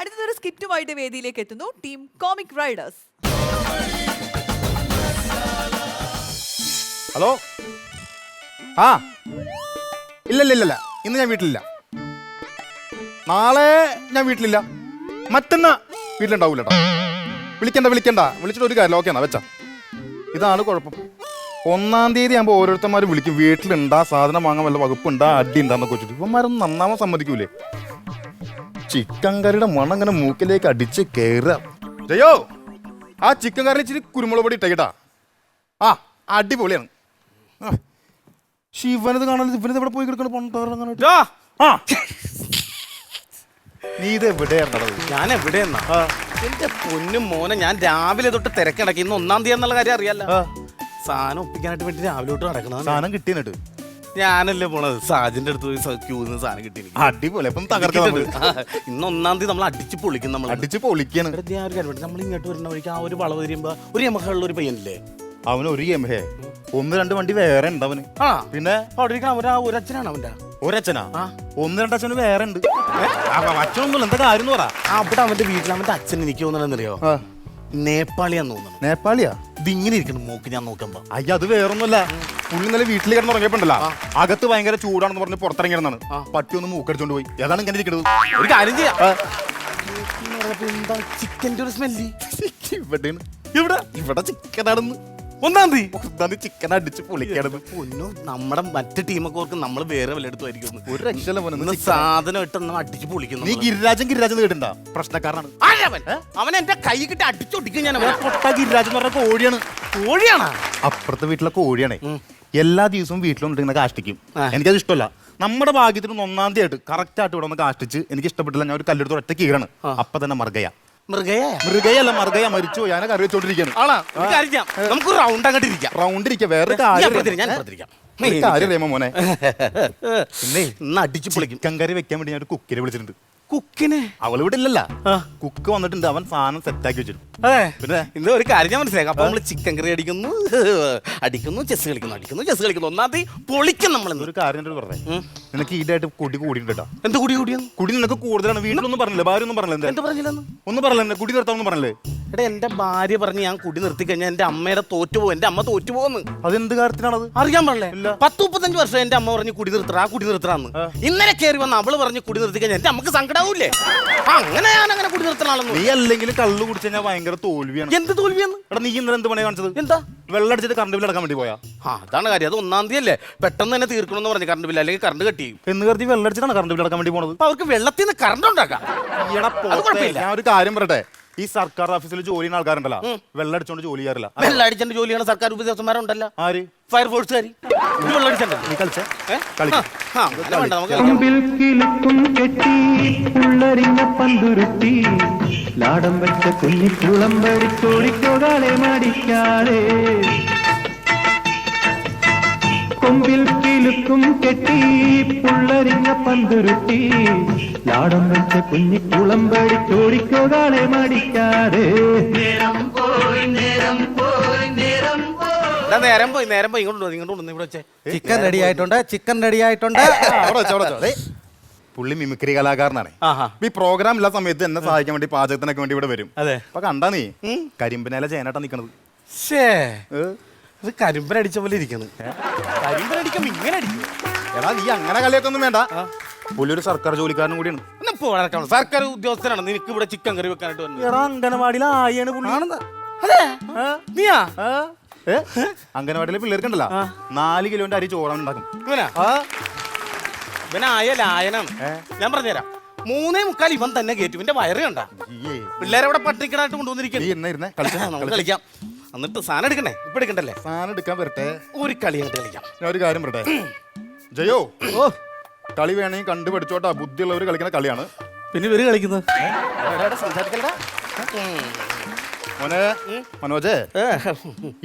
അടുത്തൊരു സ്കിറ്റുമായിട്ട് വേദിയിലേക്ക് എത്തുന്നു ടീം കോമിക് റൈഡേഴ്സ്. ഹലോ. ആ ഇല്ല ഇന്ന് ഞാൻ വീട്ടിലില്ല. നാളെ ഞാൻ വീട്ടിലില്ല. മറ്റന്നാ വീട്ടിലുണ്ടാവൂല. വിളിക്കണ്ട വിളിച്ചിട്ട് ഒരു കാര്യമില്ല. ഓക്കെ എന്നാ വെച്ചാ. ഇതാണ് കുഴപ്പം. 1-ാം തീയതി ആകുമ്പോൾ ഓരോരുത്തന്മാർ വിളിക്കും. വീട്ടിലുണ്ടാ, സാധനം വാങ്ങാൻ വല്ല വകുപ്പുണ്ടാ, അടി ഉണ്ടാന്നൊക്കെ വെച്ചിട്ട് ഇവന്മാരൊന്നും നന്നാവാൻ സമ്മതിക്കൂലേ. ചിക്കൻ കറിയുടെ മണം അങ്ങനെ മൂക്കിലേക്ക് അടിച്ച് കയറുക. ജയോ, ആ ചിക്കൻ കറി ഇച്ചിരി കുരുമുളക് പൊടി ഇട്ടേട്ടാ. ആ അടിപൊളിയാണ്. ശിവനത് കാണാൻ ഇവനത് എവിടെ പോയി കിടക്കണം. ആ നീ ഇത് എവിടെയാണ്? ഞാൻ എവിടെയെന്നാ എന്റെ പൊന്നും മോനെ, ഞാൻ രാവിലെ തൊട്ട് തിരക്കിടക്കി. ഇന്ന് 1-ാം തീയതി എന്നുള്ള കാര്യം അറിയാലോ. സാധനം ഒപ്പിക്കാനായിട്ട് വേണ്ടി രാവിലെ തൊട്ട് നടക്കണം. സാധനം കിട്ടിയിട്ട് ഞാനല്ലേ പോണത്. സാജിന്റെ അടുത്ത് പോയി ക്യൂ നിന്ന് സാധനം കിട്ടി. അടിപൊളി. അപ്പം തകർക്കുന്നത് ഇന്ന് 1-ാം തീയതി നമ്മൾ അടിച്ച് പൊളിക്കും. നമ്മൾ അടിച്ച് പൊളിക്കാണ്. നമ്മൾ ഇങ്ങോട്ട് വരുന്ന വഴിക്ക് ആ ഒരു വളവ് തിരിയുമ്പോ ഒരു യമഹയുള്ള ഒരു പയ്യനില്ലേ, അവന് ഒരു എംഹേ 1-2 വണ്ടി വേറെ ഉണ്ട് അവന്. ആ പിന്നെ അവിടെ ഒരു അച്ഛനാണ് അവന്റെ. ഒരച്ഛനാ? 1-2 അച്ഛന് വേറെ ഉണ്ട്. അച്ഛനൊന്നുമില്ല. എന്താ കാര്യം പറ. അവിടെ അവന്റെ വീട്ടിൽ അവന്റെ അച്ഛൻ എനിക്ക് തോന്നണെന്നറിയോ, നേപ്പാളിയാന്ന് തോന്നണം. നേപ്പാളിയാ? ഇതിങ്ങനെ ഇരിക്കണം മൂക്ക് ഞാൻ നോക്കുമ്പോ. അയ്യ അത് വേറൊന്നുമല്ല. പുള്ളി ഇന്നലെ വീട്ടിൽ കിടന്ന് ഉറങ്ങിയപ്പോണ്ടല്ലോ, അകത്ത് ഭയങ്കര ചൂടാണെന്ന് പറഞ്ഞ് പുറത്തിറങ്ങിയിരുന്നാണ്. പട്ടി ഒന്ന് മൂക്കടിച്ചോണ്ട് പോയി. ഏതാണ് ഇങ്ങനെ ഇരിക്കുന്നത്? ഒരു കാര്യം ചെയ്യാം. ചിക്കൻ്റെ ഒരു സ്മെല്ല് ഇവിടെയാണ്. ഇവിടെ ചിക്കനാണെന്ന്. 1-ാം തീയതി ചിക്കൻ അടിച്ച് പൊളിക്കാണെന്ന്. പൊന്നു, നമ്മുടെ മറ്റു ടീമൊക്കെ ഓർക്ക് നമ്മൾ വേറെ വല്ലയിടത്തുമായിരിക്കും. ഒരു രക്ഷല പോലെ സാധനം ഇട്ട് നമ്മൾ അടിച്ച് പൊളിക്കുന്നു. നീ ഗിരിരാജൻ കേട്ടിട്ടുണ്ടാ? പ്രശ്നക്കാരനാണ് അവൻ. എന്റെ കൈ കിട്ടി അടിച്ചൊടിക്കും ഞാൻ. ഗിരിരാജൻ എന്ന് പറഞ്ഞ കോഴിയാണ്. കോഴിയാണോ? അപ്പുറത്തെ വീട്ടിലെ കോഴിയാണേ. എല്ലാ ദിവസവും വീട്ടിലൊന്നിട്ട് കാഷ്ടിക്കും. എനിക്കത് ഇഷ്ടമല്ല. നമ്മുടെ ഭാഗ്യത്തിന് 1-ാം തീയതി ആയിട്ട് കറക്റ്റ് ആയിട്ട് ഇവിടെ ഒന്ന് കാഷ്ടിച്ച് എനിക്ക് ഇഷ്ടപ്പെട്ടില്ല. ഞാൻ ഒരു കല്ലെടുത്ത് ഒറ്റ കീഴാണ്. അപ്പൊ തന്നെ മൃഗയ. മൃഗയല്ല, മൃഗയ മരിച്ചു. ഞാൻ കറി വെച്ചോണ്ടിരിക്കുകയാണ്. നമുക്ക് റൗണ്ട് അങ്ങോട്ട് ഇരിക്കാം. റൗണ്ട് ഇരിക്കാം. വേറെ കാര്യം മോനെ, പിന്നെ ഇന്ന് അടിച്ചു പൊളിക്കും. ചിക്കൻ കറി വെക്കാൻ വേണ്ടി ഞാൻ ഒരു കുക്കിനെ വിളിച്ചിട്ടുണ്ട്. കുക്കിനെ? അവൾ ഇവിടെ ഇല്ലല്ല. കുക്ക് വന്നിട്ടുണ്ട്. അവൻ സാധനം സെറ്റാക്കി വെച്ചിട്ടുണ്ട്. പിന്നെ ഇന്ന് ഒരു കാര്യം ഞാൻ മനസ്സിലാക്കാം. അപ്പൊ നമ്മള് ചിക്കൻ കറി അടിക്കുന്നു, ചെസ് കളിക്കുന്നു. 1-ാം തീയതി പൊളിക്കും നമ്മൾ. ഒരു കാര്യം പറഞ്ഞേ, നിനക്ക് ഈടായിട്ട് കുടി കൂടിയിട്ടാ. എന്ത് കൂടിയാണ്? കുടി നിനക്ക് കൂടുതലാണ്. വീട്ടിലൊന്നും പറഞ്ഞില്ല, ഭാര്യ ഒന്നും പറഞ്ഞില്ല. എന്ത് പറഞ്ഞില്ല? ഒന്നും പറഞ്ഞില്ല. കുടി നിർത്താമെന്ന് പറഞ്ഞില്ലേ? എടാ, എന്റെ ഭാര്യ പറഞ്ഞ് ഞാൻ കുടി നിർത്തി കഴിഞ്ഞാൽ എന്റെ അമ്മയുടെ തോറ്റുപോകും. എന്റെ അമ്മ തോറ്റുപോകുന്നു. അതെന്ത് കാര്യത്തിനാണത്? അറിയാൻ പാടില്ലേ? 10-35 വർഷം എന്റെ അമ്മ പറഞ്ഞ് കുടി നിർത്തറാന്ന്. ഇന്നലെ കയറി വന്ന് അവള് പറഞ്ഞ് കുടി നിർത്തി കഴിഞ്ഞാൽ എന്റെ അമ്മക്ക് സങ്കടാവൂലേ? അങ്ങനെ ഞാൻ അങ്ങനെ കുടി നിർത്തണാളെന്ന്. നീ അല്ലെങ്കിൽ കള്ളു കുടിച്ചു കഴിഞ്ഞാൽ ഭയങ്കര തോൽവിയാണ്. എന്ത് തോൽവിയാണ്? എടാ, നീ ഇന്നലെ എന്ത് പണിയാ കാണിച്ചത്? എന്താ? വെള്ളടിച്ചിട്ട് കറണ്ട് ബില്ല് അടക്കാൻ വേണ്ടി പോയാ? അതാണ് കാര്യം. അത് 1-ാം തീയതി അല്ലേ, പെട്ടെന്ന് തന്നെ തീർക്കണമെന്ന് പറഞ്ഞു കറണ്ട് ബില്ല്, അല്ലെങ്കിൽ കറണ്ട് കട്ടി എന്ന് കരുതി വെള്ളടിച്ചിട്ടാണ് കറണ്ട് ബില്ല് അടക്കാൻ വേണ്ടി പോണത്. അവർക്ക് വെള്ളത്തിൽ നിന്ന് കറണ്ട് ഉണ്ടാക്കാം. ഞാൻ ഒരു കാര്യം പറയട്ടെ, ഈ സർക്കാർ ഓഫീസിൽ ജോലി ചെയ്യുന്ന ആൾക്കാരുണ്ടല്ലോ, വെള്ളടിച്ചോണ്ട് ജോലി ചെയ്യാറില്ല. വെള്ളടിച്ചോണ്ട് ജോലി ചെയ്യണ സർക്കാർ ഉദ്യോഗസ്ഥന്മാരുണ്ടല്ലോ. ആര്? ഫയർഫോഴ്സുകാർ. വെള്ളടിച്ചോ? നീ കളിച്ചേ? ലാടം വെച്ച കുഞ്ഞിക്കുളമ്പടി കോഴിക്കോടാളെ മാടിക്കാതെ കൊമ്പിൽ കിലുക്കും കെട്ടി പുള്ളരിഞ്ഞ പന്തുരുട്ടി ലാടം വെച്ച കുഞ്ഞിക്കുളമ്പടി കോഴിക്കോടാളെ മാടിക്കാതെ. നേരം പോയി ഇങ്ങോട്ട് ഇവിടെ വെച്ചേ. ചിക്കൻ റെഡി ആയിട്ടുണ്ട്. പുള്ളി മിമിക്രി കലാകാരനാണ്. ഈ പ്രോഗ്രാം ഇല്ലാത്ത സമയത്ത് എന്നെ സഹായിക്കാൻ വേണ്ടി പാചകത്തിനൊക്കെ വേണ്ടി ഇവിടെ വരും. അപ്പൊ കണ്ടാ നീ കരിമ്പനയിലെ ചേനാട്ടാ നിക്കണത്. ഇത് കരിമ്പനടിച്ച പോലെ ഇരിക്കുന്നത്. കരിമ്പനടിക്കുമ്പോ ഇങ്ങനെ അടിക്കും. എടാ, നീ അങ്ങനെ കളിയൊക്കെ വേണ്ട. പുള്ളി ഒരു സർക്കാർ ജോലിക്കാരനും കൂടിയാണ്. സർക്കാർ ഉദ്യോഗസ്ഥനാണ്. നിനക്ക് ഇവിടെ ചിക്കൻ കറി വെക്കാനായിട്ട് വന്നത്. എടാ, അംഗനവാടിയിലെ ആയാണ് പുള്ളി. നീയാ? അംഗനവാടിയിലെ പിള്ളേർക്കുണ്ടല്ലോ 4 കിലോന്റെ അരി ചോറാൻ ഉണ്ടാക്കും. ഇവനായ ലായനാണ്. ഞാൻ പറഞ്ഞുതരാം. 3:45 ഇവൻ തന്നെ കയറ്റും. ഇവന്റെ വയറ് കണ്ട. പിള്ളേരെ പട്ടിക്കടായിട്ട് കൊണ്ടുവന്നിരിക്കുന്നു. കളിക്കാം. എന്നിട്ട് സാധനം എടുക്കണ്ടേ? ഇപ്പൊ എടുക്കണ്ടല്ലേ? സാധനം എടുക്കാൻ വരട്ടെ. ഒരു കളി അങ്ങോട്ട് കളിക്കാം. ഞാൻ ഒരു കാര്യം പറയട്ടെ ജയോ, കളി വേണമെങ്കിൽ കണ്ടു പഠിച്ചോട്ടാ. ബുദ്ധിയുള്ളവർ കളിക്കുന്ന കളിയാണ്. പിന്നെ ഇവര് കളിക്കുന്നത് മോനെ മനോജേ,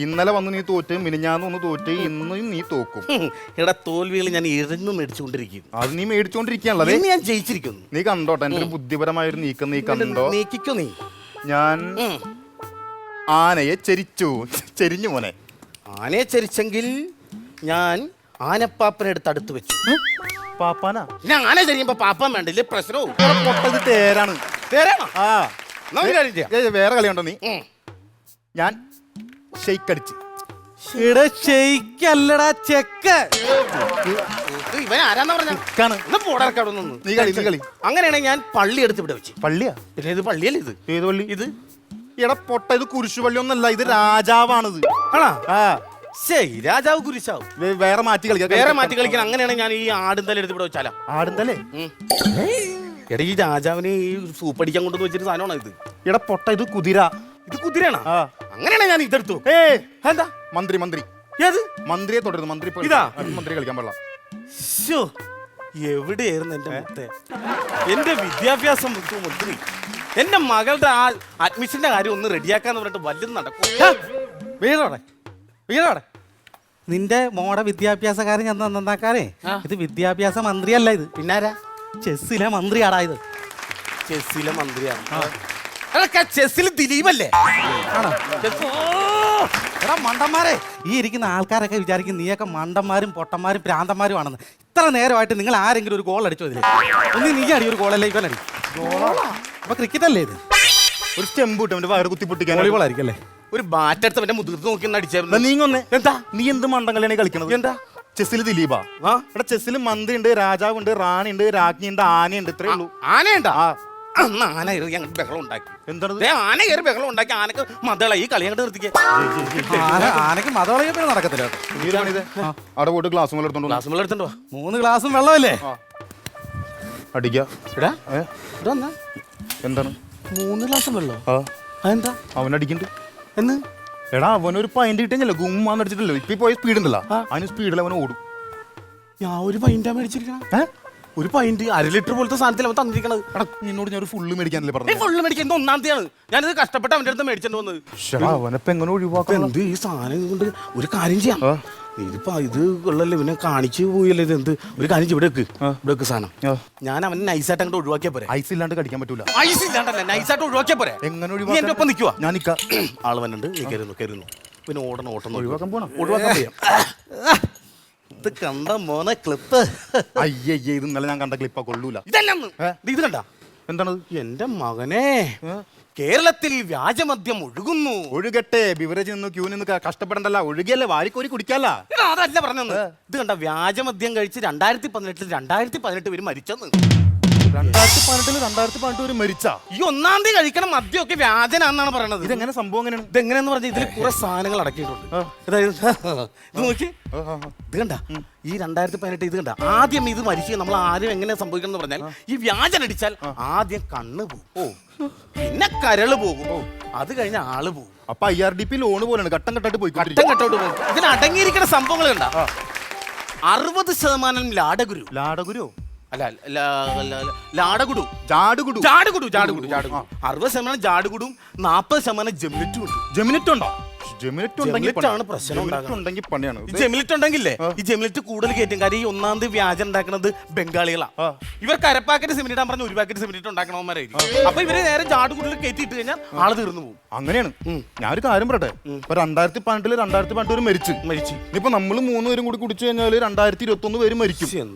ഇന്നലെ വന്ന് നീ തോറ്റ്, മിനിഞ്ഞാന്ന് ഒന്ന് തോറ്റ്, ഇന്ന് നീ തോക്കും. ഇവിടെ തോൽവികൾ ഞാൻ ഇഴഞ്ഞു മേടിച്ചുകൊണ്ടിരിക്കും. അത് നീ മേടിച്ചോണ്ടിരിക്കുകയാണല്ലേ? ഞാൻ ജയിച്ചിരിക്കുന്നു. നീ കണ്ടോട്ടെ, എന്റെ ഒരു ബുദ്ധിപരമായൊരു നീക്കം നീ കണ്ടോ? നീക്കിക്കോ നീ. ഞാൻ ആനയെ ചെരിഞ്ഞു മോനെ. ആനയെ ചരിച്ചെങ്കിൽ ഞാൻ ആനപ്പാപ്പനെ എടുത്ത് അടുത്ത് വെച്ചു. പാപ്പാനാ ഞാൻ ആന ചെയ്യുമ്പോ പാപ്പാൻ വേണ്ടില്ലേ പ്രശ്നവും. പൊട്ടത് തേരാണ്. തേരാണോ? ആ നമുക്ക് കാര്യം ചെയ്യാം. വേറെ കളിയുണ്ടോ നീ? ഉം. ഞാൻ ഷെയ്ക്ക് അടിച്ച്. ഇവിടെ ഷെയ്ക്കല്ലടാ ചെക്ക്. ഇവൻ ആരാന്ന് പറഞ്ഞ ക്കാണ്. പോടർക്കവിടെ നിന്ന് നീ കളി നീ കളി. അങ്ങനെയാണെങ്കിൽ ഞാൻ പള്ളി എടുത്ത് ഇവിടെ വെച്ച്. പള്ളിയാ? പിന്നെ ഇത് പള്ളിയല്ലേ ഇത്? ഏത് പള്ളി? ഇത് എടാ പൊട്ട, ഇത് കുരിശുപള്ളി ഒന്നല്ല, ഇത് രാജാവാണിത്. ആണാ? ആ ശരി, രാജാവ് കുരിശാവും. വേറെ മാറ്റി കളിക്കാം. വേറെ മാറ്റി കളിക്കണം. അങ്ങനെയാണെങ്കിൽ ഞാൻ ഈ ആടുന്തല എടുത്ത് ഇവിടെ വെച്ചാലോ? ആടുന്തല്ലേ? എടാ ഈ രാജാവിന് ഈ സൂപ്പടിക്കാൻ കൊണ്ടുവന്ന് വെച്ചിട്ട് സാധനമാണോ ഇത്? എടാ പൊട്ട, ഇത് കുതിര. ഇത് കുതിരയാണോ? ആ അങ്ങനെയാണെങ്കിൽ ഞാൻ ഇതെടുത്തു. എന്താ മന്ത്രി മന്ത്രി ഏത് മന്ത്രിയെ തുടരുന്നു. മന്ത്രി ഇപ്പൊ ഇതാ? മന്ത്രി കളിക്കാൻ പാടില്ല. ശ്ശോ, എവിടെയായിരുന്നു എന്റെ മുത്തേ? എന്റെ വിദ്യാഭ്യാസം മന്ത്രി. എന്റെ മകളുടെ ആ അഡ്മിഷന്റെ കാര്യം ഒന്ന് റെഡിയാക്കാന്ന് പറഞ്ഞിട്ട് വല്ലതും നടക്കും. വീടോടെ വീടോടെ നിന്റെ മോടെ വിദ്യാഭ്യാസക്കാരൻ ഞാൻ നന്നാക്കാരേ. ഇത് വിദ്യാഭ്യാസ മന്ത്രിയല്ല, ഇത് പിന്നാരാ? ചെസ്സിലെ മന്ത്രിയാടാ ഇത്. ചെസ്സിലെ മന്ത്രിയാണ്. അതൊക്കെ ചെസ്സിൽ ദിലീപല്ലേ? ആണോ? എടാ മണ്ടന്മാരെ, ഈ ഇരിക്കുന്ന ആൾക്കാരൊക്കെ വിചാരിക്കും നീയൊക്കെ മണ്ടന്മാരും പൊട്ടന്മാരും ഭ്രാന്തന്മാരും ആണെന്ന്. ഇത്ര നേരമായിട്ട് നിങ്ങൾ ആരെങ്കിലും ഒരു ഗോൾ അടിച്ചോ ഇതില്? ഒന്ന് നീ അടി, ഒരു ഗോളല്ലേ ഇവൻ അടി. അപ്പൊ ക്രിക്കറ്റ് അല്ലേ ഇത്? ഒരു സ്റ്റെമ്പ് കിട്ടും അവന്റെ വയറ് കുത്തി പൊട്ടിക്കാൻ. വോളിബോൾ ആയിരിക്കും അല്ലേ? ഒരു ബാറ്റ് എടുത്ത് അവന്റെ മുതിർത്ത് നോക്കി അടിച്ചായിരുന്നു. നീങ്ങൊന്നേ. എന്താ നീ എന്ത് മണ്ടം കളിയാണ് കളിക്കണത്? എന്താ ചെസ്സിൽ ദിലീപാ? ആ എടാ ചെസ്സിൽ മന്ത്രി ഉണ്ട്, രാജാവുണ്ട്, റാണി ഉണ്ട്, രാജ്ഞി ഉണ്ട്, ആനയുണ്ട്. ഇത്രേ ഉള്ളൂ. ആനയുണ്ടാ? ആ അന്ന് ആന കയറി ഞങ്ങൾ ബഹളം ഉണ്ടാക്കി. എന്താണ്? ആന കയറി ബഹളം ഉണ്ടാക്കി. ആനക്ക് മതള ഈ കളി അങ്ങോട്ട് നിർത്തിക്കേ. ആനക്ക് മതവളയപ്പോഴും നടക്കത്തില്ല കേട്ടോ. അവിടെ പോയിട്ട് ഗ്ലാസ് മേലെ എടുത്തോണ്ട് ഗ്ലാസ് വെള്ളം എടുത്തോ. 3 ഗ്ലാസും വെള്ളമല്ലേ? അടിക്കാ. എടാ ഏ ഇവിടെ വന്നാ എന്താണ്? 3 ഗ്ലാസ് വെള്ളം. ആ അതെന്താ അവനടിക്കണ്ട്. എന്ന്? എടാ അവനൊരു പൈൻ്റ് കിട്ടിയല്ലോ, ഗുമ്മാന്ന് അടിച്ചിട്ടില്ലോ. ഇപ്പൊ പോയ സ്പീഡ് ഉണ്ടല്ലോ, അതിന് സ്പീഡിൽ അവൻ ഓടും. ഞാൻ ഒരു പൈൻ്റാ മേടിച്ചിരിക്കണം. ഒരു പൈന്റ് 1/2 ലിറ്റർ പോലത്തെ സാധനത്തിൽ അവൻ തന്നിരിക്കണത്. എടാ നിന്നോട് ഞാൻ ഒരു ഫുള്ള് മേടിക്കാനല്ലേ പറഞ്ഞു? ഫുള്ള് മേടിക്കാൻ ഇത് 1-ാം തീയതിയാണ്. ഞാനിത് കഷ്ടപ്പെട്ട് അവൻ്റെ അടുത്ത് മേടിച്ചിട്ട് വന്നത്. അവനപ്പൊ എങ്ങനെ ഒഴിവാക്കാം? എന്ത് ഈ സാധനം കൊണ്ട് ഒരു കാര്യം ചെയ്യാം. ഇതിപ്പോ ഇത് കൊള്ളല്ലേ, ഇവനെ കാണിച്ചു പോയല്ലേ. ഇത് എന്ത് ഒരു കാര്യം ചെയ്യും, ഇവിടെ വെക്ക് സാധനം. ഞാൻ അവനെ നൈസായിട്ട് അങ്ങോട്ട് ഒഴിവാക്കിയാ പോരെ. ഐസ് ഇല്ലാണ്ട് കടിക്കാൻ പറ്റൂല. ഐസ് ഇല്ലാണ്ടല്ലേ, നൈസായിട്ട് ഒഴിവാക്കിയാ പോരെ. എങ്ങനെ നീ ഒഴിവാക്കാൻ? എന്റെ ഒപ്പം നിൽക്കുവാ. ഞാൻ നിക്കാം. ആള് വന്നിട്ടുണ്ട്, നീ കയറുന്നു. പിന്നെ ഓട്ടം ഒഴിവാക്കാൻ പോണം. ഒഴിവാക്കാൻ ചെയ്യാം. ഇത് കണ്ട മോനെ ക്ലിപ്പ്. അയ്യേ, ഇത് ഇന്നലെ ഞാൻ കണ്ട ക്ലിപ്പാ, കൊള്ളൂല. ഇതല്ലെന്ന് ഇത് കണ്ട. എന്താണത്? എന്റെ മകനെ, കേരളത്തിൽ വ്യാജമദ്യം ഒഴുകുന്നു. ഒഴുകട്ടെ, ബിവറേജ് നിന്ന് ക്യൂ നിന്ന് കഷ്ടപ്പെടണ്ടല്ല, ഒഴുകിയല്ലേ വാരിക്കോരി കുടിക്കാല്ല. അതല്ല പറഞ്ഞത്. ഇത് കണ്ട, വ്യാജമദ്യം കഴിച്ച് 2018 പേര് മരിച്ചെന്ന്. 2018 ഒരു മരിച്ചാ? ഈ 1-ാം തീയതി കഴിക്കണ മദ്യമൊക്കെ വ്യാജനാന്നാണ് പറയണത്. ഇതെങ്ങനെ സംഭവം? എങ്ങനെയാണ് ഇതെങ്ങനെയാന്ന് പറഞ്ഞാൽ ഇതിൽ കുറെ സാധനങ്ങൾ അടക്കിയിട്ടുണ്ട്. അതായത് ഇത് നോക്കി, ഇത് കണ്ട, ഈ 2018 ഇത് കണ്ട. ആദ്യം ഇത് മരിച്ചു നമ്മൾ ആരും എങ്ങനെ സംഭവിക്കണം എന്ന് പറഞ്ഞാൽ, ഈ വ്യാജൻ അടിച്ചാൽ ആദ്യം കണ്ണ് പോകും, പിന്നെ കരള് പോകും, അത് കഴിഞ്ഞ ആള് പോകും. അപ്പൊ IRDP ലോണ് പോലെയാണ്, ഘട്ടം ഘട്ടമായിട്ട് പോയി ഘട്ടം ഘട്ടോട്ട് പോകും. ഇതിന് അടങ്ങിയിരിക്കുന്ന സംഭവങ്ങൾ കണ്ട. 60% ലാടഗുരു. ലാടഗുരു അല്ല, ലാടകുടു. ജാടുകുടു. 60% ജാടുകുടും 40% ജെമിനിറ്റും ഉണ്ട്. ജെമിനിറ്റ് ഉണ്ടോ? ജെമിനിറ്റ് ജെമിനിറ്റാണ് പ്രശ്നം ഉണ്ടെങ്കിൽ പണിയാണ്. ഈ ജെമിനിറ്റ് ഉണ്ടെങ്കിലേ, ഈ ജെമിനിറ്റ് കൂടുതൽ കയറ്റും. കാര്യം ഈ 1-ാം തീയതി വ്യാജം ഉണ്ടാക്കുന്നത് ബംഗാളികളാണ്. ഇവർക്ക് 1/2 പാക്കറ്റ് സിമെന്റ് ഇടാൻ പറഞ്ഞ 1 പാക്കറ്റ് സിമെന്റ് ഉണ്ടാക്കണവന്മാരായിരിക്കും. അപ്പൊ ഇവര് നേരെ ജാടുകുടിൽ കയറ്റിയിട്ട് കഴിഞ്ഞാൽ ആള് തീർന്നു പോകും. അങ്ങനെയാണ്. ഞാനൊരു കാര്യം പറയട്ടെ, ഇപ്പൊ 2018 ഒരു മരിച്ചു. ഇനിയിപ്പോ നമ്മൾ 3 പേരും കൂടി കുടിച്ചു കഴിഞ്ഞാൽ 2021 പേര് മരിക്കും.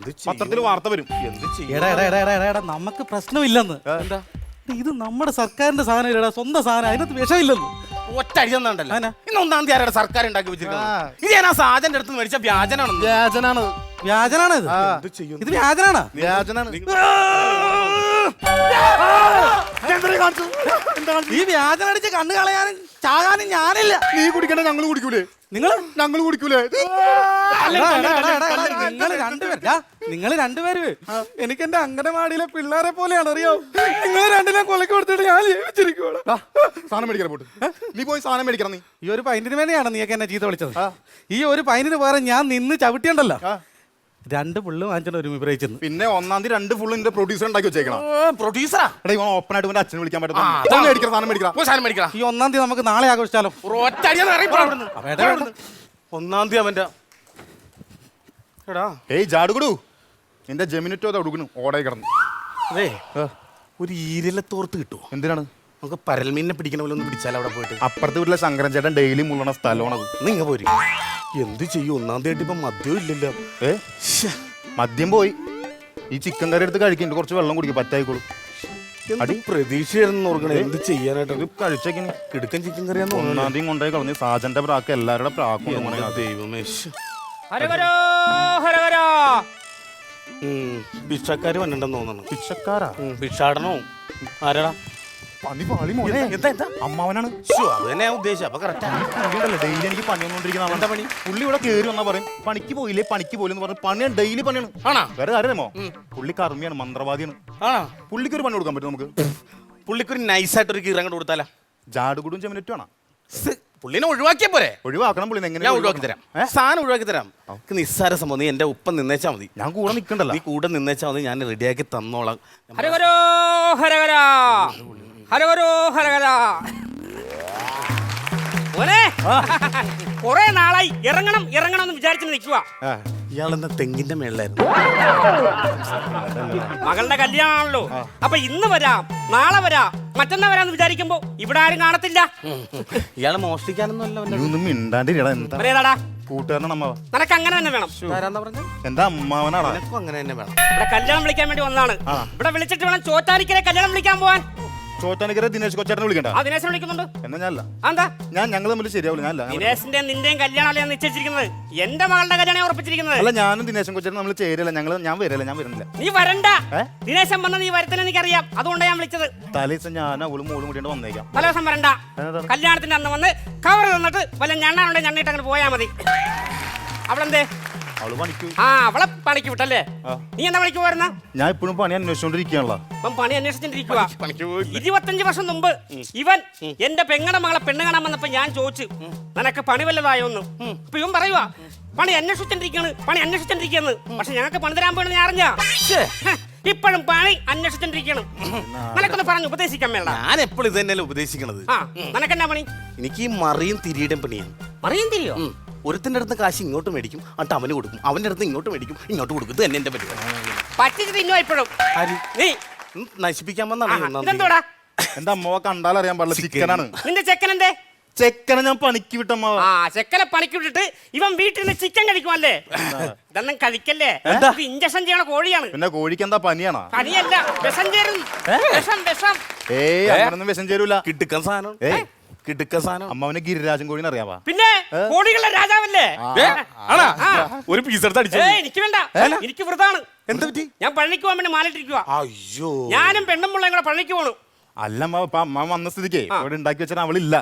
പത്രത്തിൽ വാർത്ത വരും. എന്ത് എടാ നമുക്ക് പ്രശ്നമില്ലെന്ന്. എന്താ? ഇത് നമ്മുടെ സർക്കാരിന്റെ സാധനം ഇല്ലടാ, സ്വന്തം സാധനം, അതിനകത്ത് വിഷമില്ലെന്ന്. ഒറ്റ അടിയെന്നുണ്ടല്ലോ. ഇന്ന് 1-ാം തീയതി ആരുടെ സർക്കാർ ഉണ്ടാക്കി വെച്ചിരിക്കുന്നത്? ഇത് ഞാൻ ആ സാജന്റെ അടുത്ത് മേടിച്ച വ്യാജനാണ്. വ്യാജനാണ്. വ്യാജനാണ് ഇത്. ഇത് വ്യാജനാണ്. വ്യാജനാണ്. ഈ വ്യാജനടിച്ച് കണ്ണു കളയാനും ചാകാനും ഞാനില്ല. നീ കുടിക്കണേ, ഞങ്ങൾ കുടിക്കൂലേ? ഞങ്ങൾ കുടിക്കൂലേ? നിങ്ങൾ രണ്ടുപേര് എനിക്ക് എന്റെ അംഗനവാടിയിലെ പിള്ളേരെ പോലെയാണ്, അറിയോ? നിങ്ങൾ രണ്ടിനെ കൊലക്ക് കൊടുത്തിട്ട് ഞാൻ ജീവിച്ചിരിക്കുവാണ്. സാധനം മേടിക്കാൻ പോട്ട്. നീ പോയി സാധനം മേടിക്കണം. നീ ഈ ഒരു പൈന്റിന് വേണ്ടിയാണ് നീയൊക്കെ എന്നെ ചീത്ത വിളിച്ചത്. ഈ ഒരു പൈന്റിന് പകരം ഞാൻ നിന്ന് ചവിട്ടിയുണ്ടല്ലോ, 2 പുള്ളു വാങ്ങിച്ചാൽ ഒരു വിപരീചെന്ന്. പിന്നെ 1-ാം തീയതി 2 ഫുള്ള് നിന്റെ പ്രൊഡ്യൂസർ ഉണ്ടാക്കി വെച്ചേക്കണം. പ്രൊഡ്യൂസറാ? എടാ ഇവൻ ഓപ്പൺ ആയിട്ട് ഇവന്റെ അച്ഛനെ വിളിക്കാൻ പറ്റും. സാധനം മേടിക്കണം. ഈ 1-ാം തീയതി നമുക്ക് നാളെ ആഘോഷിച്ചാലോ? 1-ാം തീയതി അവന്റെ ഏയ് ജാടുകുടു, നിന്റെ ജെമിനിറ്റോ കൊടുക്കണു ഓടെ കിടന്നു. അതെ, ഒരു ഈരലത്തോർത്ത് കിട്ടുമോ? എന്തിനാണ്? നമുക്ക് പരൽമീനെ പിടിക്കണ പോലെ ഒന്ന് പിടിച്ചാൽ അവിടെ പോയിട്ട്. അപ്പുറത്തെ വീട്ടിലെ ശങ്കരൻ ചേട്ടൻ ഡെയിലി മുള്ളണ സ്ഥലമാണത്. നിങ്ങൾ പോരും. എന്ത് ചെയ്യും? ഒന്നാം തീയതി ഇപ്പൊ മദ്യവും ഇല്ലല്ലോ. മദ്യം പോയി. ഈ ചിക്കൻ കറി എടുത്ത് കഴിക്കുന്നുണ്ട്. കുറച്ച് വെള്ളം കുടിക്കും, പറ്റായിക്കോളും. അടി പ്രതീക്ഷയായിരുന്നു ഓർക്കണേ. എന്ത് ചെയ്യാനായിട്ട് കഴിച്ചേക്കിന് കിടുക്കൻ ചിക്കൻ കറിയാന്ന് ഒന്നാം തീയതി കൊണ്ടുപോയി കളഞ്ഞ് സാജന്റെ പ്രാക്ക് എല്ലാവരുടെ പ്രാക്കും. ദൈവമേ. ഹരഹരോ ഹരഹരോ. ഭിക്ഷക്കാര് വന്നിട്ടുണ്ടെന്ന് തോന്നുന്നു. പിച്ചക്കാരാ? ഭിക്ഷാടനോ? ആരാടാ? പണി പാളി മോനെ. എന്താ അമ്മാവനാണ്. അത് തന്നെ ഞാൻ ഉദ്ദേശിച്ചത്. അപ്പൊ കറക്റ്റ്. ഡെയിലി എനിക്ക് പണി വന്നോണ്ടിരിക്കുന്ന എന്താ പണി? പുള്ളി ഇവിടെ കയറി വന്നാ പറയും പണിക്ക് പോയില്ലേ പണിക്ക് പോയില്ലെന്ന് പറഞ്ഞ് പണിയാണ്, ഡെയിലി പണിയാണ്. ആണോ? വേറെ കാര്യമോ? പുള്ളി കർമ്മിയാണ്, മന്ത്രവാദിയാണ്. ആണോ? പുള്ളിക്ക് ഒരു പണി കൊടുക്കാൻ പറ്റും നമുക്ക്? പുള്ളിക്കൊരു നൈസായിട്ടൊരു കീറങ്ങോട്ട് കൊടുത്താലാ? ജാടുകൂടും ചെമിനറ്റും ആണ്. പുള്ളിനെ ഒഴിവാക്കിയാ പോരെ? ഒഴിവാക്കണം പുള്ളി. എങ്ങനെ ഞാൻ ഒഴിവാക്കി തരാം. സാധനം ഒഴിവാക്കി തരാം. നിസ്സാര സംഭവം. നീ എന്റെ ഒപ്പം നിന്നേച്ചാ മതി. ഞാൻ കൂടെ നിൽക്കണ്ടല്ലോ. നീ കൂടെ നിന്നേച്ചാ മതി. ഞാൻ റെഡിയാക്കി തന്നോളാം. ഹരഹരോ ഹരഹരാ. ഹരഹരോ ഹരഹരാ. മോനെ കൊറേ നാളായി ഇറങ്ങണം ഇറങ്ങണം എന്ന് വിചാരിച്ചു നിൽക്കുക. ഇയാളെന്താ തെങ്ങിന്റെ മേളിലായിരുന്നു? മകളുടെ കല്യാണമാണല്ലോ. അപ്പൊ ഇന്ന് വരാം, നാളെ വരാം, മറ്റന്നാ വരാന്ന് വിചാരിക്കുമ്പോ ഇവിടെ ആരും കാണത്തില്ല. ഇയാളെ മോഷ്ടിക്കാനൊന്നും അല്ല. ഒന്നും മിണ്ടാണ്ടിരിക്കടാ. എന്താ പറയടാ, കൂട്ടുകാരനാണ് അമ്മാവ. നിനക്ക് അങ്ങനെ തന്നെ വേണം. പറഞ്ഞു എന്റെ അമ്മാവനാടാ. എനക്കും അങ്ങനെ തന്നെ വേണം. ഇവിടെ കല്യാണം വിളിക്കാൻ വേണ്ടി വന്നതാണ്. ഇവിടെ വിളിച്ചിട്ട് വേണം ചോറ്റാനിക്കരെ കല്യാണം വിളിക്കാൻ പോവാൻ. ചോറ്റാനിക്കര ദിനേശ് കൊച്ചേട്ടനെ വിളിക്കണ്ട? ആ ദിനേശ് വിളിക്കുന്നുണ്ട്. എന്നാ ഞാനല്ല. എന്താ ഞങ്ങൾ തമ്മിൽ ശരിയാവില്ല. ഞാനല്ല. ദിനേശിന്റെ നിന്റെയും കല്യാണമല്ലേ നിശ്ചയിച്ചിരിക്കുന്നത്. എന്റെ മകളുടെ കല്യാണം ഉറപ്പിച്ചിരിക്കുന്നത്. അല്ല, ഞാനും ദിനേശും കൊച്ചേട്ടനും നമ്മൾ ചേരില്ല. ഞാൻ വരുന്നില്ല. നീ വരണ്ട. ദിനേശൻ വന്ന നീ വരത്തില്ല എനിക്കറിയാം. അതുകൊണ്ടാണ് ഞാൻ വിളിച്ചത്. തലേദിവസം ഞാൻ അവളും മോളും കൂടി വന്നേക്കാം. തലേദിവസം വരണ്ട. കല്യാണത്തിന്റെ അന്ന് വന്ന് കവർ തന്നിട്ട് വല്ല ഞണ്ണാനുണ്ടെ ഞണ്ണിട്ട് അങ്ങനെ പോയാ മതി. അവളെന്തേ? അവള് പണിക്ക്. ആ, അവളെ പണിക്ക് വിട്ടല്ലേ? നീ എന്താ പണിക്ക് പോരുന്ന? ഞാൻ ഇപ്പോഴും പണി അന്വേഷിച്ചോണ്ടിരിക്കുകയാണല്ലോ. ഇപ്പം പണി അന്വേഷിച്ചിരിക്കുക. 25 വർഷം മുമ്പ് ഇവൻ എന്റെ പെങ്ങടെ മകളെ പെണ്ണ് കാണാൻ വന്നപ്പോ ഞാൻ ചോദിച്ചു നിനക്ക് പണി വല്ലതായോന്ന്. അപ്പൊ ഇവൻ പറയുവാ പണി അന്വേഷിച്ചോണ്ടിരിക്കുന്നു. പക്ഷെ ഞങ്ങൾക്ക് പണി തരാൻ പോണെന്ന് ഞാൻ അറിഞ്ഞ. ഇപ്പോഴും പണി അന്വേഷിച്ചോണ്ടിരിക്കണം. നിനക്കൊന്ന് പറഞ്ഞു ഉപദേശിക്കാൻ വേണ്ട. ഞാൻ എപ്പോഴും ഇത് തന്നെയല്ലേ ഉപദേശിക്കണത്. ആ, നിനക്കെന്നാ പണി? എനിക്ക് ഈ മറിയും തിരിയുടെയും പണിയാണ്. മറിയും തിരിയോ? ഒരുത്തിന്റെ അടുത്ത് കാശ് ഇങ്ങോട്ട് മേടിക്കും, എന്നിട്ട് അവന് കൊടുക്കും. അവന്റെ അടുത്ത് ഇങ്ങോട്ട് മേടിക്കും, ഇങ്ങോട്ട് കൊടുക്കും. ഇത് തന്നെ എന്റെ പരിപാടി. പറ്റിച്ചിട്ട് ഇന്നോ ഇപ്പോഴും നീ നശിപ്പിക്കാൻ വന്നാണ്. ഇതെന്തോടാ? എന്റെ അമ്മ കണ്ടാലറിയാൻ പാടില്ല. ചിക്കനാണ്. നിന്റെ ചെക്കൻ എന്തേ? ചെക്കനെ ഞാൻ പണിക്ക് വിട്ടമ്മ. ആ, ചെക്കനെ പണിക്ക് വിട്ടിട്ട് ഇവൻ വീട്ടിൽ നിന്ന് ചിക്കൻ കഴിക്കുമല്ലേ? ഇതൊന്നും കഴിക്കല്ലേ. ഇഞ്ചക്ഷൻ ചെയ്യണ കോഴിയാണ്. പിന്നെ കോഴിക്ക് എന്താ പനിയാണോ? പനിയല്ല, വിഷം ചേരും. വിഷം. ഏയ്, അങ്ങനൊന്നും വിഷം ചേരൂല. കിടുക്കൻ സാധനം. കിടുക്കൻ സാധനം. അമ്മാവനെ ഗിരിരാജൻ കോഴിന്ന് അറിയാവാ? പിന്നെ കോഴികളുടെ രാജാവല്ലേ? ഒരു പീസ് എടുത്ത് അടിച്ചു. എനിക്ക് വേണ്ട, എനിക്ക് വ്രതാണ്. എന്താ പറ്റി? ഞാൻ പള്ളിക്ക് പോകാൻ വേണ്ടി മാലിട്ടിരിക്കുക. അയ്യോ, ഞാനും പെണ്ണും പിള്ളേം കൂടെ പള്ളിക്ക് പോണു. അല്ല അമ്മ, ഇപ്പൊ അമ്മ വന്ന സ്ഥിതിക്ക് ഇവിടെ ഉണ്ടാക്കി വെച്ചാൽ അവളില്ല.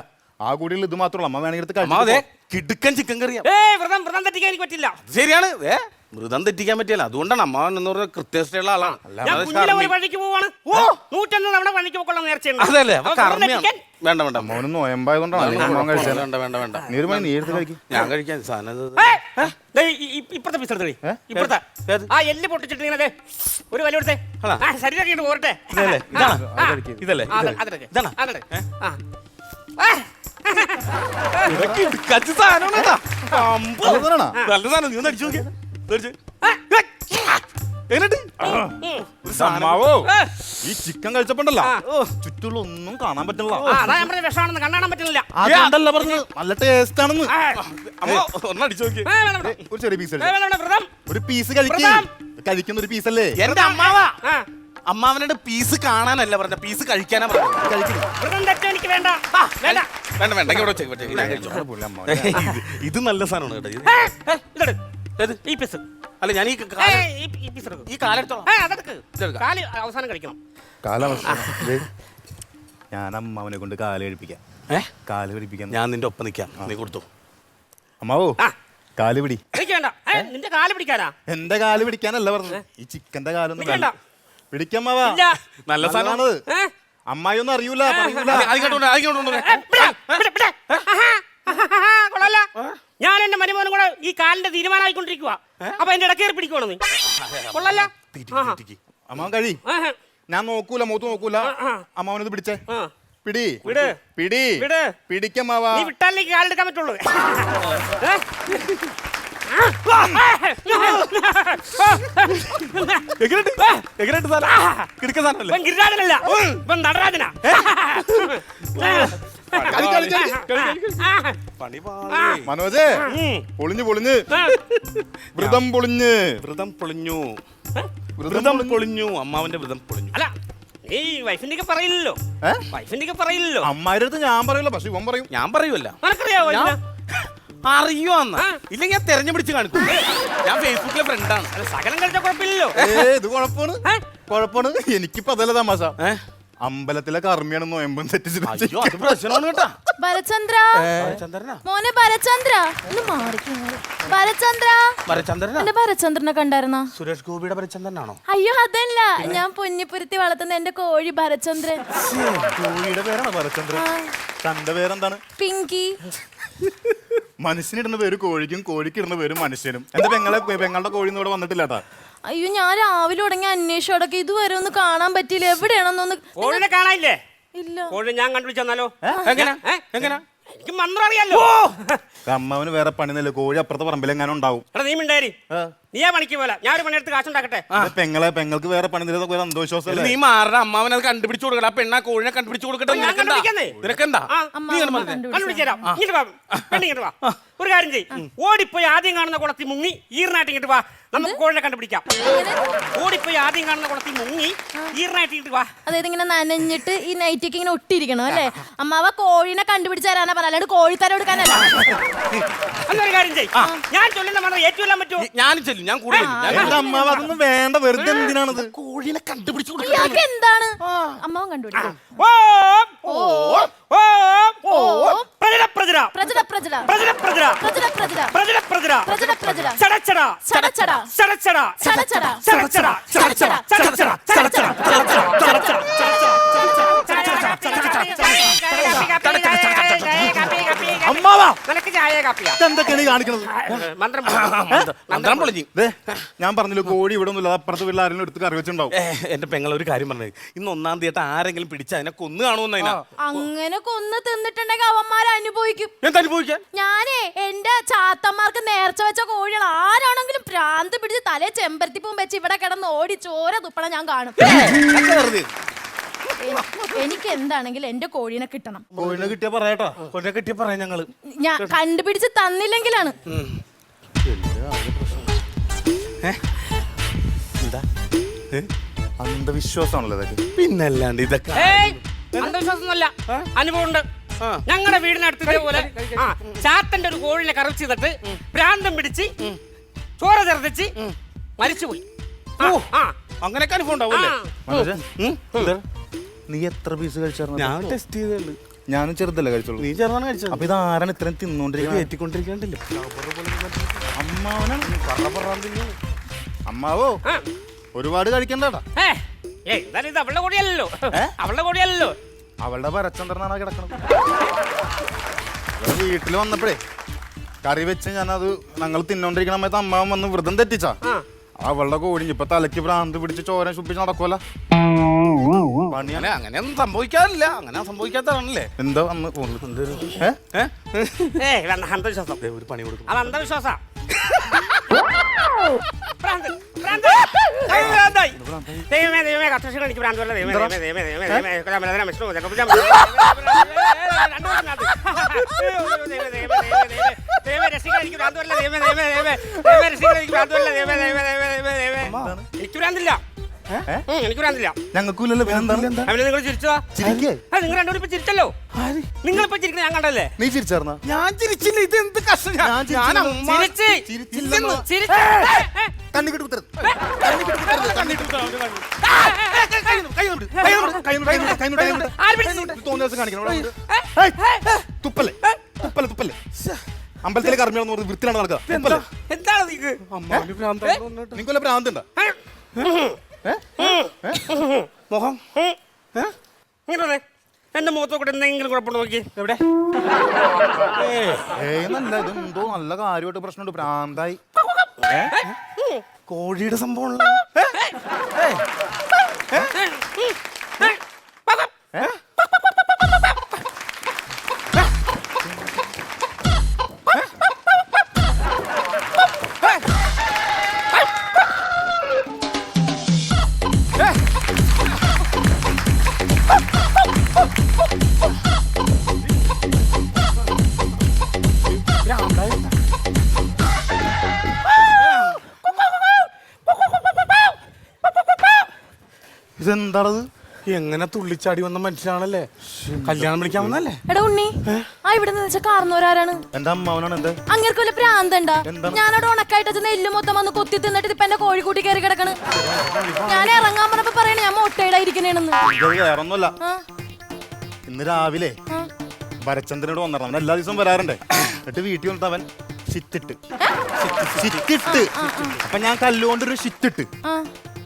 ആ കൂടിയിൽ ഇത് മാത്രമല്ല. അമ്മ വേണമെങ്കിൽ എടുത്ത് കഴിച്ചു. കിടുക്കൻ ചിക്കൻ കറിയാ. വ്രതം തെറ്റിക്കാൻ എനിക്ക് പറ്റില്ല. ശരിയാണ്. മൃതം തെറ്റിക്കാൻ പറ്റില്ല. അതുകൊണ്ടാണ് അമ്മാവൻ എന്ന് പറഞ്ഞ കൃത്യനിഷ്ഠയുള്ള ആളാണ്. ഞാൻ കുഞ്ഞിലെ ഒരു പള്ളിക്ക് പോവാണ്. 101 തവണ പള്ളിക്ക് പോക്കൊള്ളാം നേർച്ചയുണ്ട്. അതല്ലേ? വേണ്ട വേണ്ട. മോനും നോയമ്പായതുകൊണ്ടാണ് അമ്മ കഴിച്ചത്. വേണ്ട വേണ്ട വേണ്ട. നീ ഒരു മണി നീ എടുത്ത് കഴിക്കും. ഞാൻ കഴിക്കാൻ സാധനം. ഇപ്പുറത്തെ പീസ് എടുത്തേ. ഇപ്പുറത്തെ ആ എല്ല് പൊട്ടിച്ചിട്ട് ഇങ്ങനെ ഒരു വലിയ എടുത്തേ. ശരീരം പോരട്ടെ. ഇതല്ലേ? ഇതാണ്. നല്ല സാധനം. നീ ഒന്ന് അടിച്ചു നോക്കിയാ. ഈ ചിക്കൻ കഴിച്ചപ്പോണ്ടല്ലോ ചുറ്റുള്ള ഒന്നും കാണാൻ പറ്റില്ല. വിഷമാണെന്ന് കാണാൻ പറ്റുന്നില്ല. അതുകൊണ്ടല്ല പറഞ്ഞത് നല്ല ടേസ്റ്റ് ആണെന്ന്. ഒന്ന് അടിച്ചു നോക്കി. ഒരു ചെറിയ പീസ് വ്രതം ഒരു പീസ് കഴിക്കുന്ന ഒരു പീസല്ലേ? എന്റെ അമ്മാവനുടെ പീസ് കാണാനല്ല പറഞ്ഞ, പീസ് കഴിക്കാനാ പറഞ്ഞത്. വ്രതം തെറ്റോ എനിക്ക് വേണ്ട. വേണ്ട വേണ്ട. ഇത് നല്ല സാധനമാണ് കേട്ടോ. ഈ പീസ് അല്ല, ഞാൻ ഈ കാലെടുത്തോളാം. കാല് അവസാനം കഴിക്കണം. ഞാൻ അമ്മാവനെ കൊണ്ട് കാല് കഴിപ്പിക്കാം. കാല് പിടിപ്പിക്കാം. ഞാൻ നിന്റെ ഒപ്പം നിൽക്കാം. നീ കൊടുത്തു. അമ്മാവോ, കാല് പിടി. എനിക്ക് വേണ്ട. നിന്റെ കാല് പിടിക്കാനാ? എന്റെ കാല് പിടിക്കാനല്ല പറഞ്ഞത്. ഈ ചിക്കന്റെ കാലൊന്നും പിടിക്കമ്മാവാ. നല്ല സാധനമാണ്. അമ്മായി ഒന്നും അറിയൂല. കൊള്ളാല. ഞാൻ എന്റെ മരുമോനും കൂടെ ഈ കാലിന്റെ തീരുമാനമായിക്കൊണ്ടിരിക്കുക. അപ്പൊ എന്റെ ഇടക്കേറി പിടിക്കുവാണോ നീ? കൊള്ളാല. അമ്മാവൻ കഴി. ഞാൻ നോക്കൂല, മൂത്ത് നോക്കൂല. അമ്മാവനത് പിടിച്ചേ. പിടി പിടി പിടിക്കമ്മാവാ. നീ വിട്ടാലേ കാലെടുക്കാൻ പറ്റുള്ളൂ. ഗിരിരാജനല്ല, നടരാജനാ. പണി പാളി. മനോജേ പൊളിഞ്ഞ് വ്രതം പൊളിഞ്ഞ് വ്രതം പൊളിഞ്ഞു. വ്രതം പൊളിഞ്ഞു. അമ്മാവന്റെ വ്രതം പൊളിഞ്ഞു. അല്ല നീ വൈഫിന്റെ ഒക്കെ പറയില്ലല്ലോ. വൈഫിന്റെ ഒക്കെ പറയില്ലല്ലോ. അമ്മാരുടെ അടുത്ത് ഞാൻ പറയില്ല, പക്ഷെ ഇവൻ പറയും. ഞാൻ പറയുമല്ല. നിനക്കറിയാവോ ഞാൻ- അറിയോ അന്ന് ഇല്ലെങ്കിൽ ഞാൻ തെരഞ്ഞു കാണിക്കും. ഞാൻ ഫേസ്ബുക്കിലെ ഫ്രണ്ടാണ്. അല്ല സകലം കളിച്ച കുഴപ്പമില്ലല്ലോ. ഇത് കുഴപ്പമാണ്. എനിക്കിപ്പോ അതല്ല തമാശ. അമ്പലത്തിലെ കർമ്മിയാണ് നോയമ്പും തെറ്റിച്ചിട്ട് അയ്യോ അത് പ്രശ്നമാണ് കേട്ടാ. ഭരചന്ദ്ര ചന്ദ്രനാ മോനെ ഭരചന്ദ്ര ഒന്ന് മാറിക്കും ഭരചന്ദ്ര ഭരചന്ദ്രനാ. എന്റെ ഭരചന്ദ്രനെ കണ്ടായിരുന്നോ? സുരേഷ് ഗോപിയുടെ ഭരചന്ദ്രനാണോ? അയ്യോ അതല്ല, ഞാൻ പൊന്നിപ്പുരത്തി വളർത്തുന്ന എന്റെ കോഴി ഭരചന്ദ്രൻ. കോഴിയുടെ പേരാണ് ഭരചന്ദ്രൻ. തന്റെ പേരെന്താണ്? പിങ്കി. മനുഷ്യനിടുന്ന പേര് കോഴിക്കും, കോഴിക്ക് ഇടുന്ന പേര് മനുഷ്യനും. എന്റെ പെങ്ങളുടെ കോഴി ഇവിടെ വന്നിട്ടില്ല കേട്ടാ. അയ്യോ ഞാൻ രാവിലെ തുടങ്ങി അന്വേഷിച്ചോടൊക്കെ ഇതുവരെ ഒന്ന് കാണാൻ പറ്റിയില്ല. എവിടെയാണെന്നൊന്ന് കോഴിനെ കാണാനില്ലേ? ഇല്ല. കോഴി ഞാൻ കണ്ടുപിടിച്ചെന്നാലോ? എങ്ങനെ എനിക്ക് മന്ത്രം അറിയാലോ. അമ്മാവന് വേറെ പണിന്നല്ലോ. കോഴി അപ്പുറത്തെ പറമ്പിലെങ്ങാനും ഉണ്ടാവും. എടാ നീ മിണ്ടാരി. നീയാ പണിക്ക് പോലെ ഞാൻ ഒരു പണിയെടുത്ത് കാശുണ്ടാക്കട്ടെ. പെങ്ങൾക്ക് വേറെ പണി അന്ധവിശ്വാസം. നീ മാറണം. അമ്മാവൻ അത് കണ്ടുപിടിച്ചു കൊടുക്കട്ടെ. ആ പെണ്ണാ കോഴിനെ കണ്ടുപിടിച്ചു കൊടുക്കട്ടെ. ഞാൻ കണ്ടുപിടിക്കുന്നേ. നിനക്കെന്താ? കണ്ടുപിടിച്ചേരാം. ഇങ്ങോട്ട് വാ. പെണ്ണിങ്ങോട്ട് വാ. ഒരു കാര്യം ചെയ്യ്. ഓടിപ്പോയി ആദ്യം കാണുന്ന കുളത്തിൽ മുങ്ങി ഈറിനായിട്ട് ഇങ്ങോട്ട് വാ. നമുക്ക് കോഴിനെ കണ്ടുപിടിക്കാം. ഓടിപ്പോയി ആദ്യം കാണുന്ന കുളത്തിൽ മുങ്ങി ഈറിനായിട്ട് ഇങ്ങോട്ട് വാ. അതായത് ഇങ്ങനെ നനഞ്ഞിട്ട് ഈ നൈറ്റിക്ക് ഇങ്ങനെ ഒട്ടിയിരിക്കണം അല്ലേ? അമ്മാവ കോഴിനെ കണ്ടുപിടിച്ച് തരാനാ പറഞ്ഞ, അല്ലാണ്ട് കോഴിത്തര കൊടുക്കാനല്ല. എന്നൊരു കാര്യം ചെയ്യ്. ഞാൻ ചൊല്ലുന്ന മന്ത്രം ഏറ്റുകൊല്ലാൻ പറ്റുമോ? ഞാനും ചെല്ലും. ഞാൻ കൂടെ എന്റെ അമ്മാവ് അതൊന്നും വേണ്ട. വെറുതെ എന്തിനാണത്? കോഴിനെ കണ്ടുപിടിച്ചു ഇയാൾക്ക് എന്താണ്? അമ്മാവൻ കണ്ടുപിടിക്കും. ഓം ഓം ഓം പ്രജര പ്രജര പ്രജല പ്രജല പ്രജര പ്രജര പ്രജല പ്രജല പ്രജര പ്രജര പ്രജല പ്രജല ചടച്ചട ചടച്ചട ചടച്ചട ചടച്ചട ചടച്ചട ചടച്ചട ചടച്ചട ചടച്ചട ചടച്ചട അമ്മാവാ നിനക്ക് ചായ കാപ്പിയാ? എന്തൊക്കെയാണ് ഈ കാണിക്കണത്? മന്ത്രം പൊളിഞ്ഞു. ഞാൻ പറഞ്ഞില്ല കോഴി ഇവിടെ ഒന്നുമില്ല. അപ്പുറത്ത് വീട്ടിൽ ആരെങ്കിലും എടുത്ത് കറി വെച്ചിട്ടുണ്ടാവും. എന്റെ പെങ്ങൾ ഒരു കാര്യം പറഞ്ഞത്, ഇന്ന് 1-ാം തീയതി ആരെങ്കിലും പിടിച്ച അതിനെ കൊന്നു കാണുമെന്ന്. അതിനാ അങ്ങനെ കൊന്ന് തിന്നിട്ടുണ്ടെങ്കിൽ അവന്മാരെ അനുഭവിക്കും. എന്താ അനുഭവിക്കാൻ? ഞാനേ എന്റെ ചാത്തന്മാർക്ക് നേർച്ച വെച്ച കോഴികൾ ആരാണെങ്കിലും ഭ്രാന്ത് പിടിച്ച് തലേ ചെമ്പരത്തിപ്പൂം വെച്ച് ഇവിടെ കിടന്ന് ഓടി ചോര തുപ്പണ ഞാൻ കാണും. എനിക്ക് എന്താണെങ്കിലും എന്റെ കോഴീനെ കിട്ടണം. കോഴിനെ കിട്ടിയാ പറയാട്ടോ. കൊന്നെ കിട്ടിയ പറയാം ഞങ്ങള്. ഞാൻ കണ്ടുപിടിച്ച് തന്നില്ലെങ്കിലാണ്. എന്താ അന്ധവിശ്വാസമാണല്ലോ ഇതൊക്കെ. പിന്നല്ലാണ്ട് ഇതൊക്കെ അന്ധവിശ്വാസമൊന്നുമല്ല, അനുഭവമുണ്ട്. ഞങ്ങളുടെ വീടിനടുത്ത് ഇതേപോലെ ചാത്തന്റെ ഒരു കോഴിനെ കറവ് ചെയ്തിട്ട് ഭ്രാന്തം പിടിച്ച് ചോര ചേർത്തിച്ച് മരിച്ചുപോയി. അങ്ങനെയൊക്കെ അനുഭവം ഉണ്ടാവൂല്ലേ? നീ എത്ര പീസ് കഴിച്ചായിരുന്നു? ഞാൻ ടെസ്റ്റ് ചെയ്തേ. ഞാനും ചെറുതല്ലേ കഴിച്ചോളൂ. നീ ചെറുതാണ് കഴിച്ചത്. അപ്പൊ ഇത് ആരാണ് ഇത്രയും തിന്നോണ്ടിരിക്കുന്നത്? ഏറ്റിക്കൊണ്ടിരിക്കണ്ടല്ലോ. അമ്മാവോ ഒരുപാട് കഴിക്കണ്ടാ. എന്തായാലും ഇത് അവളുടെ കോഴിയല്ലോ. അവളുടെ കോഴിയല്ലോ. അവളുടെ ഭരചന്ദ്രനാണ് കിടക്കണത്. വീട്ടിൽ വന്നപ്പോഴേ കറി വെച്ച് ഞാനത് ഞങ്ങൾ തിന്നോണ്ടിരിക്കണ സമയത്ത് അമ്മാവൻ വന്ന് വ്രതം തെറ്റിച്ചാ. അവളുടെ കോഴി ഇപ്പൊ തലയ്ക്ക് ഭ്രാന്ത് പിടിച്ച് ചോര ശുപ്പിച്ച് നടക്കുമല്ലോ. പണിയാണ്. അങ്ങനെയൊന്നും സംഭവിക്കാറില്ല. അങ്ങനെ സംഭവിക്കാത്തതാണല്ലേ. എന്താ വന്ന് അന്ധവിശ്വാസം. ഒരു പണി കൊടുക്കും. അത് അന്ധവിശ്വാസ. ദൈവമേ ദൈവമേ കർഷകർ എനിക്ക് ഭ്രാന്തല്ല. ദൈവമേ ദൈവമേ ദൈവമേ ദൈവമേ ദൈവമേ വിഷ്ണു ദൈവമേ രക്ഷിക്കാൻ എനിക്ക് ഭ്രാന്തല്ല. ദൈവമേ ദൈവമേ ദൈവമേ ദൈവമേ രക്ഷിക്കാൻ എനിക്ക് ഭ്രാന്തല്ല. ദൈവമേ ദൈവമേ ദൈവമേ ദൈവമേ ദൈവമേ എനിക്ക് ഭ്രാന്തില്ല. എനിക്ക് ഭ്രാന്തില്ല. ഞങ്ങൾക്കൂല്ലല്ലോ. അവനെ നിങ്ങൾ ചിരിച്ചോ? നിങ്ങൾ രണ്ടുപേരും ഇപ്പൊ ചിരിച്ചല്ലോ. നിങ്ങളിപ്പോ ചിരിക്കുന്നത് ഞാൻ കണ്ടല്ലേ? നീ ചിരിച്ചാർന്ന? ഞാൻ ചിരിച്ചില്ല. ഇത് എന്ത് കഷ്ടം. തുപ്പല്ലേ തുപ്പല്ലേ തുപ്പല്ലേ. അമ്പലത്തിലെ കർമ്മിയാണെന്ന് പറഞ്ഞ് വൃത്തിലാണ് നടക്കുക. എന്താണ് നിങ്ങൾക്കൊല്ല ഭ്രാന്തുണ്ടോ? മുഖം ഇങ്ങനെ എന്റെ മുഖത്ത് കൂടെ എന്തെങ്കിലും കുഴപ്പമുണ്ടോ നോക്കി. എവിടെ? നല്ല ഇതെന്തോ നല്ല കാര്യമായിട്ട് പ്രശ്നമുണ്ട്. ഭ്രാന്തായി. കോഴിയുടെ സംഭവം എന്താണത്? എങ്ങനെ തുള്ളിച്ചാടി വന്ന മനുഷ്യനാണല്ലേ. കല്യാണം വിളിക്കാൻ വന്നല്ലേ? എടാ ഉണ്ണി, ആ ഇവിടെ നിന്ന് വെച്ച കാർന്നോരാരാണ്? എന്റെ അമ്മാവനാണ്. എന്താ അങ്ങേർക്ക് വല്ല പ്രാന്തണ്ടാ? എന്താണ്? ഞാനവിടെ ഉണക്കായിട്ട് നെല്ല് മൊത്തം വന്ന് കൊത്തി തിന്നിട്ട് ഇപ്പൊ എന്റെ കോഴിക്കൂട്ടി കയറി കിടക്കണ്. ഞാൻ ഇറങ്ങാൻ പറഞ്ഞപ്പോ പറയണേ ഞാൻ മൊട്ടയുടെ ഇരിക്കണേണെന്ന്. വേറൊന്നുമല്ല, ഇന്ന് രാവിലെ ഭരചന്ദ്രനോട് വന്നിരുന്നു. അവൻ എല്ലാ ദിവസവും വരാറുണ്ടേ. എന്നിട്ട് വീട്ടിൽ വന്നിട്ട് അവൻ ഷിറ്റിട്ട് അപ്പൊ ഞാൻ കല്ലുകൊണ്ടൊരു ഷിറ്റിട്ട്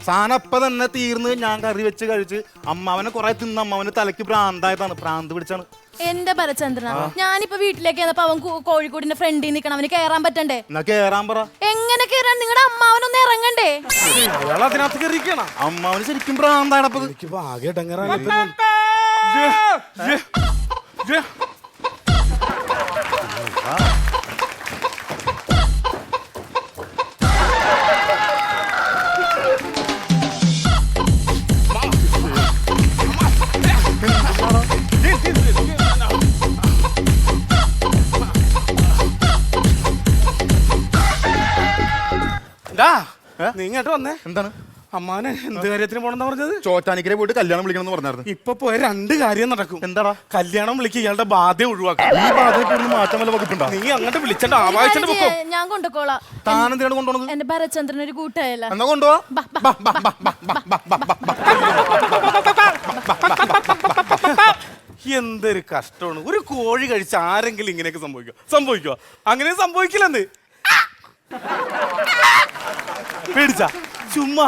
സാധനം അപ്പൊ തന്നെ തീർന്ന് ഞാൻ കറി വെച്ച് കഴിച്ച് അമ്മാവനെ കുറെ തിന്ന് അമ്മാവന് തലയ്ക്ക് ഭ്രാന്തായതാണ്. ഭ്രാന്ത് പിടിച്ചാണ് എന്റെ ഭരചന്ദ്രന. ഞാനിപ്പോ വീട്ടിലേക്ക് വന്നപ്പോ അവൻ കോഴിക്കോടിന്റെ ഫ്രണ്ടിൽ നിൽക്കണം. അവന് കയറാൻ പറ്റണ്ടേ? എന്നാ കേറാൻ പറ. എങ്ങനെ കയറാൻ? നിങ്ങളുടെ അമ്മാവനൊന്ന് ഇറങ്ങണ്ടേ? അയാൾ അതിനകത്ത് കയറിയിരിക്കണം. അമ്മാവന് ശരിക്കും ഭ്രാന്തായപ്പത്. എനിക്ക് ആകെ ഇടങ്ങറാണ്. നീ ഇങ്ങോട്ട് വന്നേ. എന്താണ്? അമ്മാനെ എന്ത് കാര്യത്തിന് പോണെന്നാ പറഞ്ഞത്? ചോറ്റാനിക്കരെ പോയിട്ട് കല്യാണം വിളിക്കണം പറഞ്ഞായിരുന്നു. ഇപ്പൊ പോയ 2 കാര്യം നടക്കും. എന്താടാ? കല്യാണം വിളിക്കുക, ഇയാളുടെ ബാധ്യത ഒഴിവാക്കാം. ഈ ബാധ മാറ്റം വല്ല വകുപ്പുണ്ടോ? നീ അങ്ങോട്ട് വിളിച്ചണ്ട, ആവാഹിച്ചിട്ട് പൊക്കോ. ഞാൻ കൊണ്ടുപോളാം. താനെന്തിനാണ് കൊണ്ടുപോണത്? എന്റെ ഭരചന്ദ്രൻ ഒരു കൂട്ടായല്ല. എന്നാ കൊണ്ടുപോവാ. എന്തൊരു കഷ്ടമാണ്. ഒരു കോഴി കഴിച്ച് ആരെങ്കിലും ഇങ്ങനെയൊക്കെ സംഭവിക്കോ? അങ്ങനെ സംഭവിക്കില്ലെന്ന് പേടിച്ച ചുമ്മാ